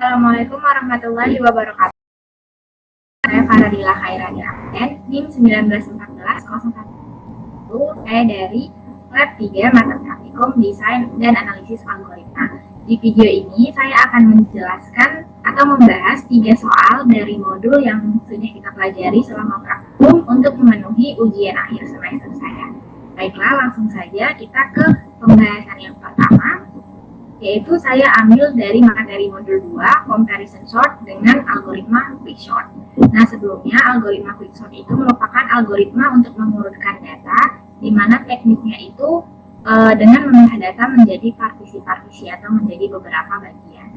Assalamualaikum warahmatullahi wabarakatuh. Saya Faradila Khairani Abden, NIM 191401. Saya dari Lab 3 Mata Praktikum Desain dan Analisis Algoritma. Di video ini saya akan menjelaskan atau membahas 3 soal dari modul yang sudah kita pelajari selama praktikum untuk memenuhi ujian akhir semester saya. Baiklah, langsung saja kita ke pembahasan yang pertama, yaitu saya ambil dari materi modul 2, comparison sort dengan algoritma quicksort. Nah, sebelumnya algoritma quicksort itu merupakan algoritma untuk mengurutkan data, di mana tekniknya itu dengan membelah data menjadi partisi-partisi atau menjadi beberapa bagian.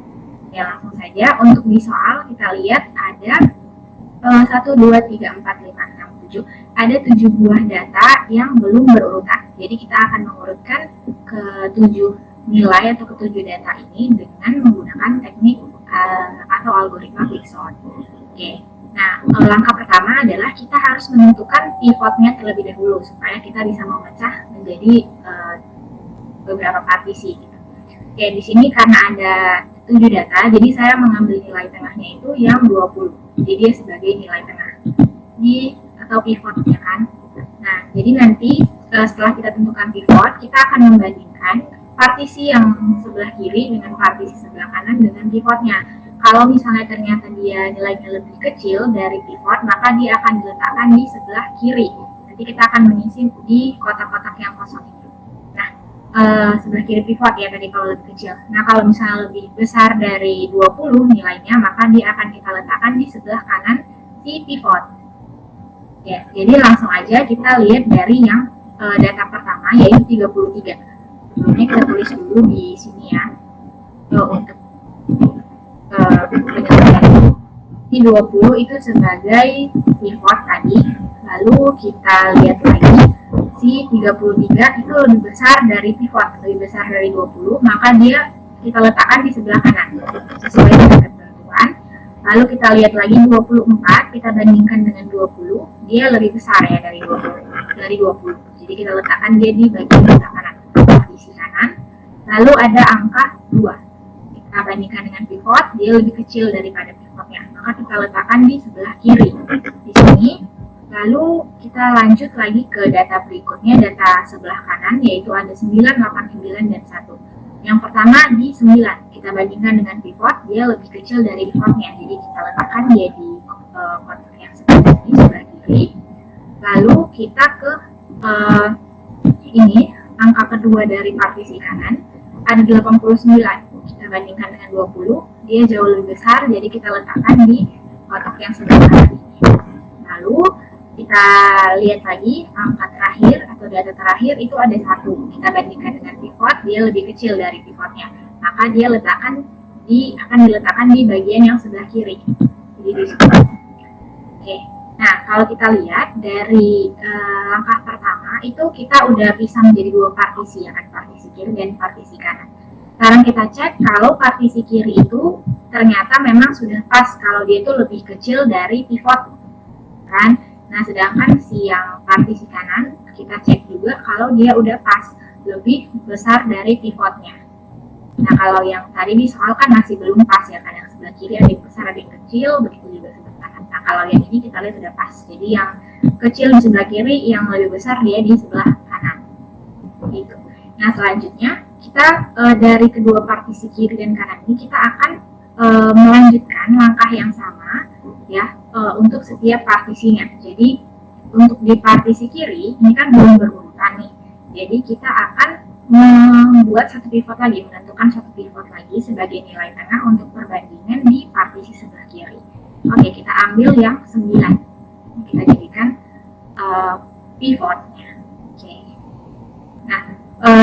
Ya, langsung saja untuk di soal kita lihat ada 1, 2, 3, 4, 5, 6, 7. Ada 7 buah data yang belum berurutan. Jadi kita akan mengurutkan ke 7 nilai atau ketujuh data ini dengan menggunakan teknik atau algoritma quicksort. Oke. Nah, langkah pertama adalah kita harus menentukan pivotnya terlebih dahulu supaya kita bisa memecah menjadi beberapa partisi. Oke, di sini karena ada 7 data, jadi saya mengambil nilai tengahnya itu yang 20. Jadi dia sebagai nilai tengah atau pivotnya kan. Nah, jadi nanti setelah kita tentukan pivot, kita akan membandingkan partisi yang sebelah kiri dengan partisi sebelah kanan dengan pivotnya. Kalau misalnya ternyata dia nilainya lebih kecil dari pivot, maka dia akan diletakkan di sebelah kiri. Nanti kita akan mengisi di kotak-kotak yang kosong itu. Nah, sebelah kiri pivot ya tadi kalau lebih kecil. Nah, kalau misalnya lebih besar dari 20 nilainya, maka dia akan kita letakkan di sebelah kanan si pivot. Ya, jadi langsung aja kita lihat dari yang data pertama, yaitu 33. Ini kita tulis dulu di sini ya, untuk penyesuaian. Ini 20 itu sebagai pivot tadi. Lalu kita lihat lagi si 33 itu lebih besar dari pivot, lebih besar dari 20, maka dia kita letakkan di sebelah kanan sesuai dengan ketentuan. Lalu kita lihat lagi 24, kita bandingkan dengan 20, dia lebih besar ya dari 20. Jadi kita letakkan dia di bagian sebelah kanan. Sisi kanan. Lalu ada angka 2. Kita bandingkan dengan pivot, dia lebih kecil daripada pivotnya. Maka kita letakkan di sebelah kiri. Di sini. Lalu kita lanjut lagi ke data berikutnya, data sebelah kanan, yaitu ada 9, 8, 9, dan 1. Yang pertama di 9. Kita bandingkan dengan pivot, dia lebih kecil dari pivotnya. Jadi kita letakkan dia di kotak yang sebelah kiri. Lalu kita ke ini, angka kedua dari partisi kanan ada 89. Kita bandingkan dengan 20, dia jauh lebih besar, jadi kita letakkan di kotak yang sebelah kanan ini. Lalu kita lihat lagi angka terakhir atau data terakhir itu ada 1. Kita bandingkan dengan pivot, dia lebih kecil dari pivotnya, maka dia akan diletakkan di bagian yang sebelah kiri. Jadi di situ. Oke. Nah, kalau kita lihat dari langkah pertama itu kita udah bisa menjadi 2 partisi ya kan, partisi kiri dan partisi kanan. Sekarang kita cek kalau partisi kiri itu ternyata memang sudah pas kalau dia itu lebih kecil dari pivot kan. Nah, sedangkan si yang partisi kanan kita cek juga kalau dia udah pas lebih besar dari pivotnya. Nah, kalau yang tadi di soal kan masih belum pas ya kan, yang sebelah kiri ada yang besar ada yang kecil, begitu juga sebelah kanan. Nah, kalau yang ini kita lihat sudah pas. Jadi yang kecil di sebelah kiri, yang lebih besar dia di sebelah kanan. Gitu. Nah, selanjutnya kita dari kedua partisi kiri dan kanan ini kita akan melanjutkan langkah yang sama ya untuk setiap partisinya. Jadi untuk di partisi kiri ini kan belum berurutan nih. Jadi kita akan membuat satu pivot lagi, menentukan satu pivot lagi sebagai nilai tengah untuk perbandingan di partisi sebelah kiri. Oke, kita ambil yang 9. Kita jadikan pivotnya. Oke. Nah,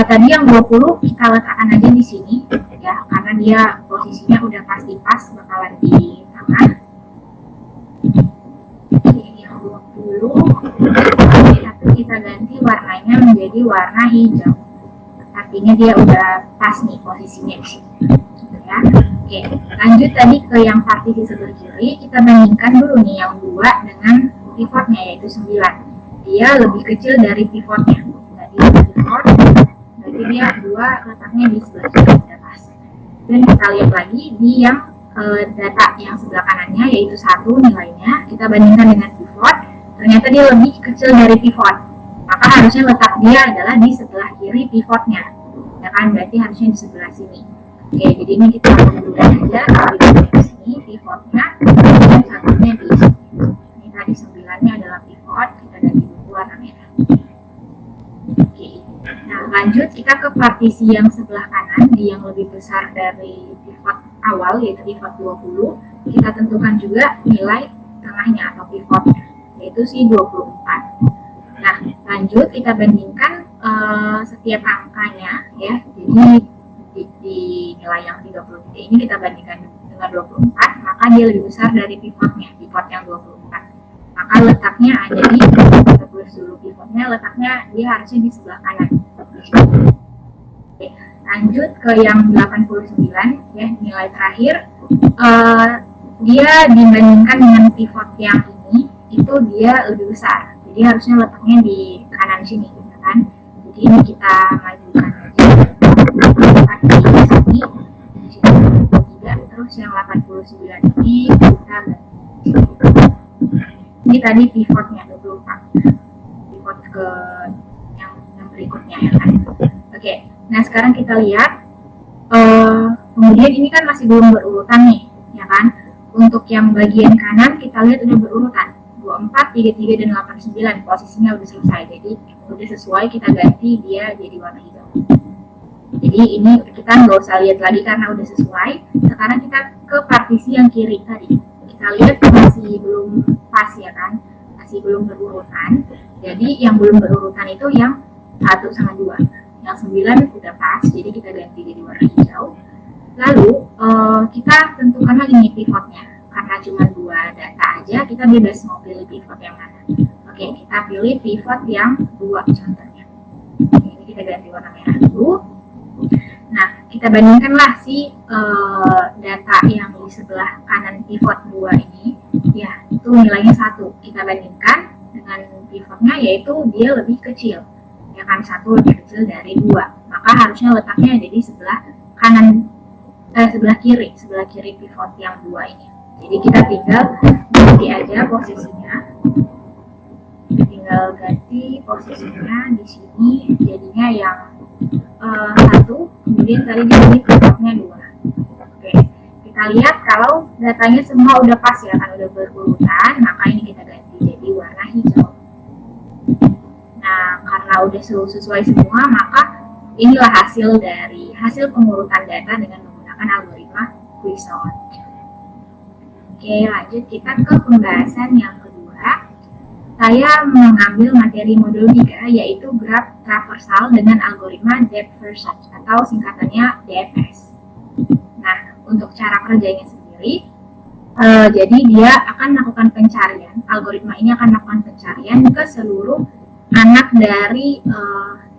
tadi yang 20 kita letakkan aja di sini ya, karena dia posisinya udah pasti pas bakalan di tengah. Oke, yang 20 tapi kita ganti warnanya menjadi warna hijau. Artinya dia udah pas nih posisinya di sini. Ya. Oke, lanjut tadi ke yang partisi sebelah kiri, kita bandingkan dulu nih yang 2 dengan pivotnya yaitu 9. Dia lebih kecil dari pivotnya. Tadi pivot, berarti dia 2 letaknya di sebelah kiri udah pas. Dan kita lihat lagi di yang data yang sebelah kanannya, yaitu 1 nilainya, kita bandingkan dengan pivot, ternyata dia lebih kecil dari pivot, maka harusnya letak dia adalah di sebelah kiri pivotnya, ya kan, berarti harusnya di sebelah sini. Oke, jadi ini kita mundurin aja, di sini pivotnya, dan satunya di sini. Ini tadi 9-nya adalah pivot, kita ganti warna merah. Oke, nah lanjut kita ke partisi yang sebelah kanan, di yang lebih besar dari pivot awal, yaitu pivot 20. Kita tentukan juga nilai tengahnya atau pivotnya, yaitu si 24. Nah, lanjut kita bandingkan setiap angkanya, ya. Jadi di nilai yang 30 titik ini kita bandingkan dengan 24, maka dia lebih besar dari pivotnya, pivot yang 24. Maka letaknya ada di, kita tulis dulu pivotnya, letaknya dia harusnya di sebelah kanan. Oke, lanjut ke yang 89, ya, nilai terakhir. Dia dibandingkan dengan pivot yang ini, itu dia lebih besar. Jadi harusnya letaknya di kanan sini, gitu kan. Jadi ini kita majukan aja. Di sini 23, terus yang 89 ini kita ganti. Ini tadi pivotnya 24. Pivot ke yang berikutnya, ya kan. Oke, nah sekarang kita lihat. Kemudian ini kan masih belum berurutan nih, ya kan. Untuk yang bagian kanan kita lihat udah berurutan. 24, 33, dan 89 posisinya udah selesai, jadi udah sesuai, kita ganti dia jadi warna hijau. Jadi ini kita nggak usah lihat lagi karena udah sesuai. Sekarang kita ke partisi yang kiri tadi, kita lihat masih belum pas, ya kan, masih belum berurutan. Jadi yang belum berurutan itu yang 1 sama 2, yang 9 udah pas, jadi kita ganti jadi warna hijau. Lalu kita tentukan lagi nih pivotnya. Karena cuma 2 data aja, kita bebas mau pilih pivot yang mana. Oke, kita pilih pivot yang 2 contohnya. Ini kita ganti warna merah dulu. Nah, kita bandingkanlah si data yang di sebelah kanan pivot 2 ini, ya, itu nilainya 1. Kita bandingkan dengan pivotnya, yaitu dia lebih kecil, ya kan, 1 lebih kecil dari 2. Maka harusnya letaknya ada di sebelah kanan, sebelah kiri pivot yang 2 ini. Jadi kita tinggal ganti aja posisinya, di sini jadinya yang 1, kemudian tadi di sini pivotnya 2. Oke, kita lihat kalau datanya semua udah pas, ya kan, udah berurutan, maka ini kita ganti jadi warna hijau. Nah, karena udah sesuai semua, maka inilah hasil pengurutan data dengan menggunakan algoritma Poisson. Oke, lanjut kita ke pembahasan yang kedua. Saya mengambil materi modul 3, yaitu graf traversal dengan algoritma depth first search atau singkatannya DFS. Nah, untuk cara kerjanya sendiri, jadi dia akan melakukan pencarian, algoritma ini akan melakukan pencarian ke seluruh anak dari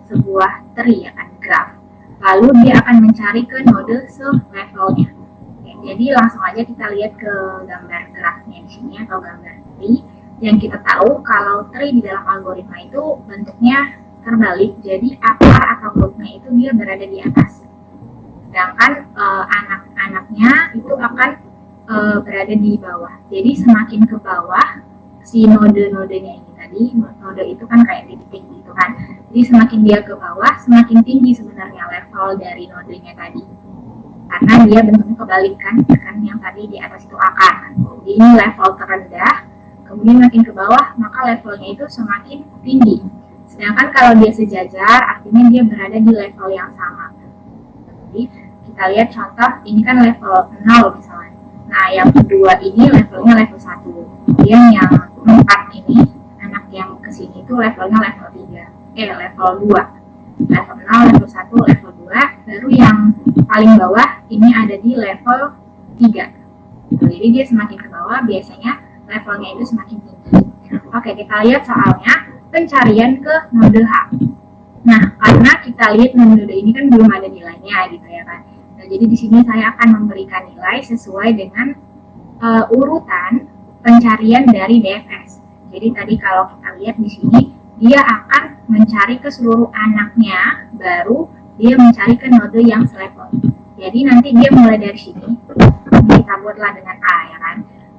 sebuah tree, ya kan, graf. Lalu dia akan mencari ke node se-levelnya. Jadi langsung aja kita lihat ke gambar grafnya di sini atau gambar tree. Yang kita tahu kalau tree di dalam algoritma itu bentuknya terbalik, jadi akar atau rootnya itu dia berada di atas, sedangkan anak-anaknya itu akan berada di bawah. Jadi semakin ke bawah si node-nodenya ini tadi, node itu kan kayak titik gitu kan. Jadi semakin dia ke bawah, semakin tinggi sebenarnya level dari nodenya tadi. Karena dia bentuknya kebalik kan, yang tadi di atas itu akar. Jadi ini level terendah, kemudian makin ke bawah, maka levelnya itu semakin tinggi. Sedangkan kalau dia sejajar, artinya dia berada di level yang sama. Jadi kita lihat contoh, ini kan level 0 misalnya. Nah, yang kedua ini levelnya level 1. Kemudian yang 4 ini, anak yang kesini itu levelnya level 3. Level 2. Level 0, level 1, level 2. Baru yang paling bawah ini ada di level 3. Jadi dia semakin ke bawah, biasanya levelnya itu semakin tinggi. Oke, kita lihat soalnya pencarian ke node H. Nah, karena kita lihat node ini kan belum ada nilainya gitu, ya kan. Nah, jadi di sini saya akan memberikan nilai sesuai dengan urutan pencarian dari DFS. Jadi tadi kalau kita lihat di sini, dia akan mencari ke seluruh anaknya, baru dia mencari ke node yang selevel. Jadi nanti dia mulai dari sini, dia kita buatlah dengan A, ya kan.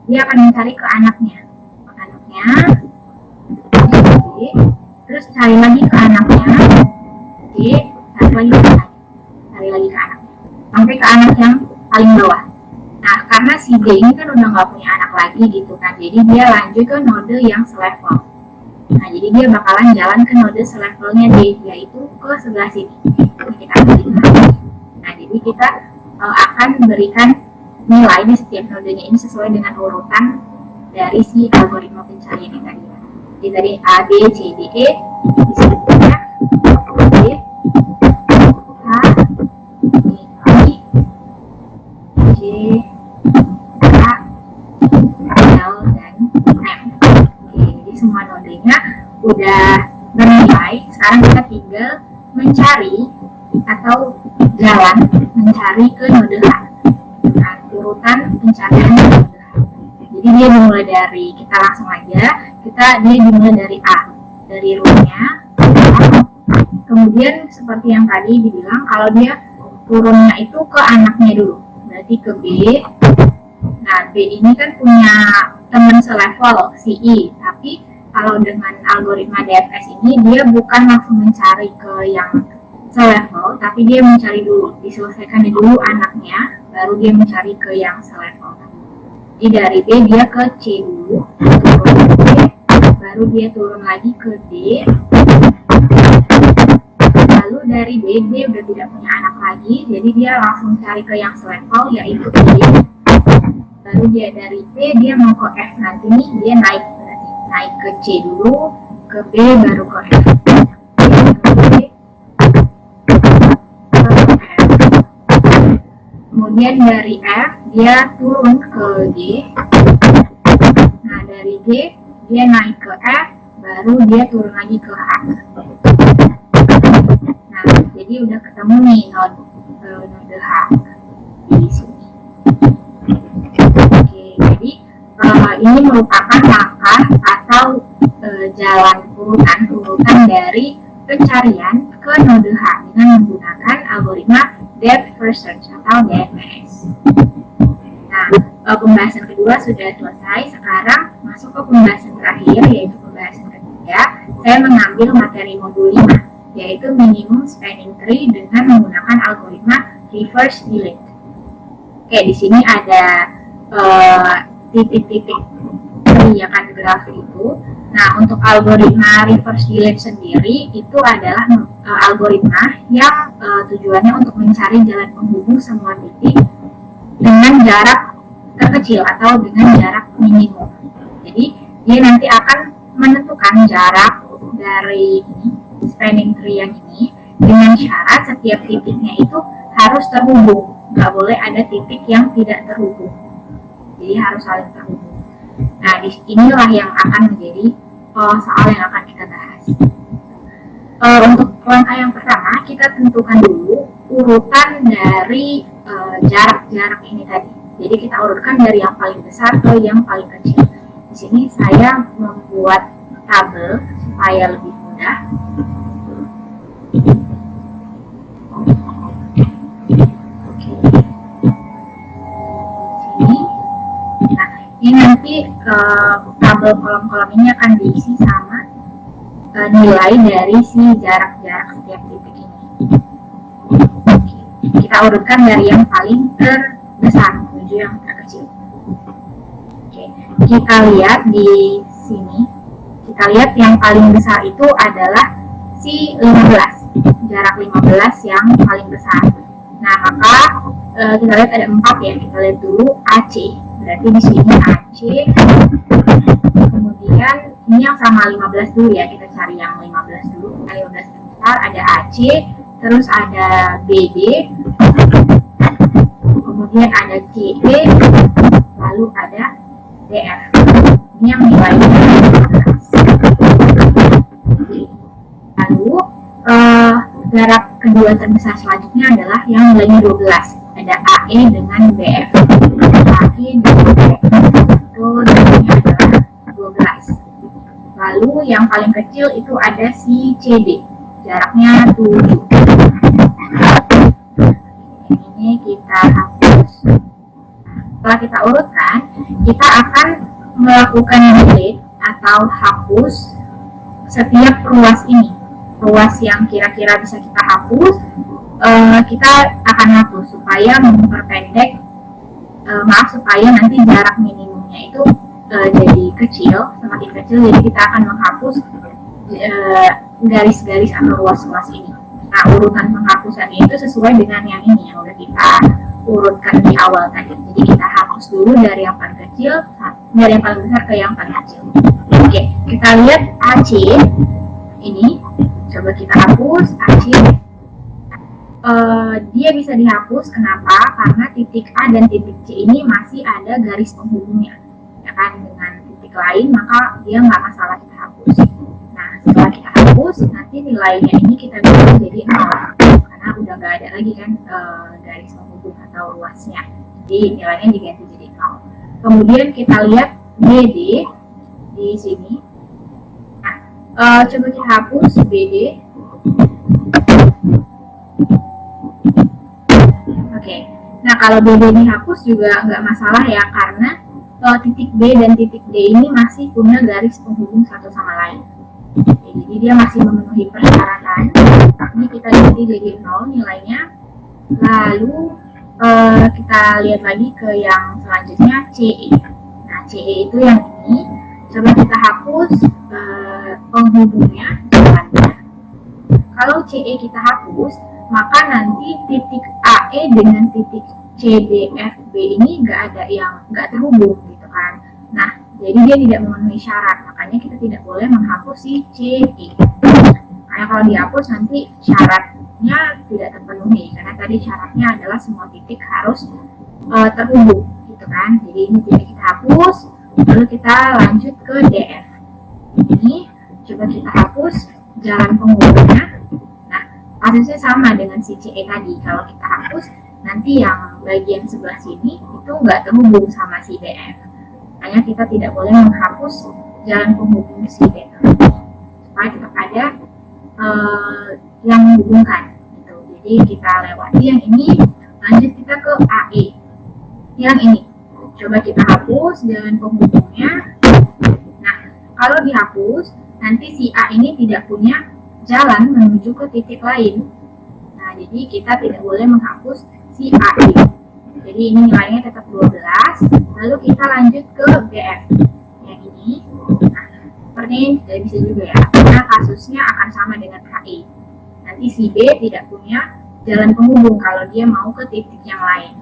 Dia akan mencari ke anaknya, B, terus cari lagi ke anaknya, D, cari lagi ke anaknya, sampai ke anak yang paling bawah. Nah, karena si D ini kan udah nggak punya anak lagi gitu kan, jadi dia lanjut ke node yang selevel. Nah, jadi dia bakalan jalan ke node selevelnya D, yaitu ke sebelah sini. Ini kita ambil. Nah, jadi kita akan berikan nilai di setiap nodenya ini sesuai dengan urutan dari si algoritma pencarian ini tadi. Jadi tadi A, B, C, D, E, di sini punya D, H, I, J, K, L, dan M. Oke, jadi semua nodenya udah bernilai. Sekarang kita tinggal mencari atau jalan mencari ke node H. Nah, urutan pencarian node H. Jadi dia dimulai dari, kita langsung aja, dia dimulai dari A, dari row-nya A. Kemudian seperti yang tadi dibilang, kalau dia turunnya itu ke anaknya dulu, berarti ke B. Nah, B ini kan punya teman selevel si I, tapi kalau dengan algoritma DFS ini dia bukan langsung mencari ke yang selevel, tapi dia mencari dulu, diselesaikan dulu anaknya, baru dia mencari ke yang selevel. Jadi dari B dia ke C dulu, turun ke D, baru dia turun lagi ke D, lalu dari D dia udah tidak punya anak lagi, jadi dia langsung cari ke yang selevel, yaitu D. Baru dia dari B dia mau ke F, nanti nih dia naik ke C dulu, ke B, baru ke F. Kemudian dari F dia turun ke G. Nah, dari G dia naik ke F, baru dia turun lagi ke H. Nah, jadi udah ketemu nih node H di sini. Oke, jadi ini merupakan langkah atau jalan urutan dari pencarian ke node H dengan menggunakan algoritma Depth First Search atau DFS. Nah, pembahasan kedua sudah selesai. Sekarang masuk ke pembahasan terakhir, yaitu pembahasan ketiga. Saya mengambil materi modul 5, yaitu minimum spanning tree dengan menggunakan algoritma reverse delete. Oke, di sini ada titik-titik ya kan, graf itu. Nah, untuk algoritma reverse delete sendiri itu adalah algoritma yang tujuannya untuk mencari jalan penghubung semua titik dengan jarak terkecil atau dengan jarak minimum. Jadi dia nanti akan menentukan jarak dari spanning tree yang ini dengan syarat setiap titiknya itu harus terhubung, nggak boleh ada titik yang tidak terhubung. Jadi harus saling terhubung. Nah, inilah yang akan menjadi soal yang akan kita bahas. Untuk langkah yang pertama, kita tentukan dulu urutan dari jarak-jarak ini tadi. Jadi kita urutkan dari yang paling besar ke yang paling kecil. Di sini saya membuat tabel supaya lebih mudah. Ini nanti tabel kolom-kolom ini akan diisi sama nilai dari si jarak-jarak setiap titik ini. Kita urutkan dari yang paling terbesar menuju yang terkecil. Oke, kita lihat di sini. Kita lihat yang paling besar itu adalah si 15, jarak 15 yang paling besar. Nah, maka kita lihat ada 4 ya. Kita lihat dulu AC. Berarti di sini AC, kemudian ini yang sama 15 dulu ya, kita cari yang 15 dulu. 15 besar, ada AC, terus ada BD, kemudian ada CE, lalu ada DF. Ini yang nilainya 15. Lalu jarak kedua terbesar selanjutnya adalah yang nilainya 12. Ada AE dengan BF. AE dengan BF itu nilainya adalah 12. Lalu yang paling kecil itu ada si CD, jaraknya 7. Ini kita hapus. Setelah kita urutkan, kita akan melakukan delete atau hapus setiap ruas ini. Ruas yang kira-kira bisa kita hapus, kita akan hapus supaya memperpendek, supaya nanti jarak minimumnya itu jadi kecil, semakin kecil. Jadi kita akan menghapus garis-garis atau ruas-ruas ini. Nah, urutan penghapusannya itu sesuai dengan yang ini yang udah kita urutkan di awal tadi. Jadi kita hapus dulu dari yang paling kecil, dari yang paling besar ke yang paling kecil. Oke, kita lihat AC ini. Coba kita hapus AC. Dia bisa dihapus, kenapa? Karena titik A dan titik C ini masih ada garis penghubungnya, ya kan? Dengan titik lain, maka dia nggak masalah kita hapus. Nah, setelah kita hapus, nanti nilainya ini kita bisa jadi 0, karena udah nggak ada lagi kan garis penghubung atau ruasnya. Jadi nilainya diganti jadi 0. Kemudian kita lihat BD di sini. Nah, coba kita hapus BD. Oke, nah kalau BD dihapus juga nggak masalah ya, karena titik B dan titik D ini masih punya garis penghubung satu sama lain. Oke, jadi dia masih memenuhi persyaratan. Ini kita ganti jadi 0 nilainya. Lalu kita lihat lagi ke yang selanjutnya, CE. Nah, CE itu yang ini. Coba kita hapus penghubungnya, jalannya. Kalau CE kita hapus, maka nanti titik AE dengan titik CDFB ini nggak terhubung gitu kan. Nah, jadi dia tidak memenuhi syarat, makanya kita tidak boleh menghapus si CE. Karena kalau dihapus nanti syaratnya tidak terpenuhi, karena tadi syaratnya adalah semua titik harus terhubung gitu kan. Jadi ini tidak kita hapus, lalu kita lanjut ke DF. Ini coba kita hapus jalan penghubungnya. Kasusnya sama dengan si CE tadi. Kalau kita hapus, nanti yang bagian sebelah sini itu nggak terhubung sama si DF. Makanya kita tidak boleh menghapus jalan penghubung si DF, supaya tetap ada yang menghubungkan. Gitu. Jadi kita lewati yang ini, lanjut kita ke AE. Yang ini, coba kita hapus jalan penghubungnya. Nah, kalau dihapus, nanti si A ini tidak punya jalan menuju ke titik lain. Nah, jadi kita tidak boleh menghapus si AI. Jadi ini nilainya tetap 12. Lalu kita lanjut ke BF. Yang ini. Nah, seperti ini tidak bisa juga ya, karena kasusnya akan sama dengan KI. Nanti si B tidak punya jalan penghubung kalau dia mau ke titik yang lain.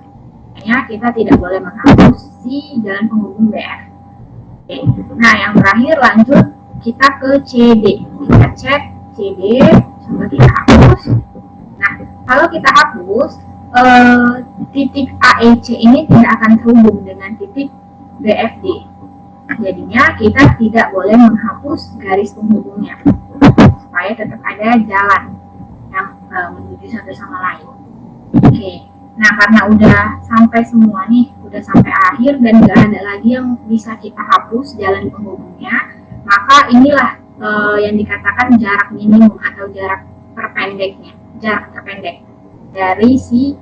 Makanya kita tidak boleh menghapus si jalan penghubung BF. Oke. Nah, yang terakhir lanjut kita ke CD. Kita cek CD, coba kita hapus. Nah, kalau kita hapus, titik AEC ini tidak akan terhubung dengan titik BFD. Jadinya kita tidak boleh menghapus garis penghubungnya, supaya tetap ada jalan yang menuju satu sama lain. Oke, nah karena udah sampai semua nih, udah sampai akhir dan nggak ada lagi yang bisa kita hapus jalan penghubungnya, maka inilah yang dikatakan jarak minimum atau jarak terpendek dari si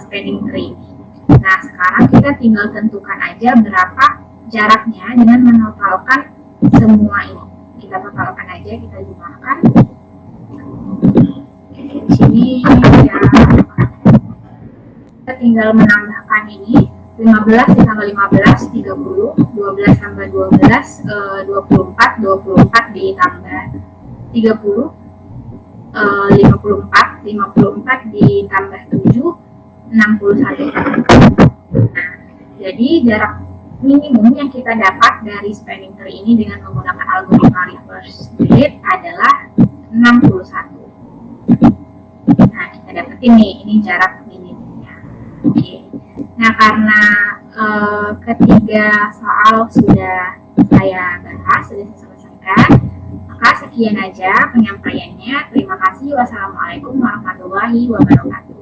spanning tree ini. Nah, sekarang kita tinggal tentukan aja berapa jaraknya dengan menotalkan semua ini. Kita totalkan aja, kita jumlahkan. Oke, di sini ya, kita tinggal menambahkan ini. 15 ditambah 15, 30, 12 tambah 12, 24, 24 ditambah 30, 54, 54 ditambah 7, 61. Nah, jadi jarak minimum yang kita dapat dari spanning tree ini dengan menggunakan algoritma reverse split adalah 61. Nah, kita dapetin nih, ini jarak minimumnya. Oke. Nah, karena ketiga soal sudah saya bahas, sudah saya selesaikan, maka sekian aja penyampaiannya. Terima kasih. Wassalamualaikum warahmatullahi wabarakatuh.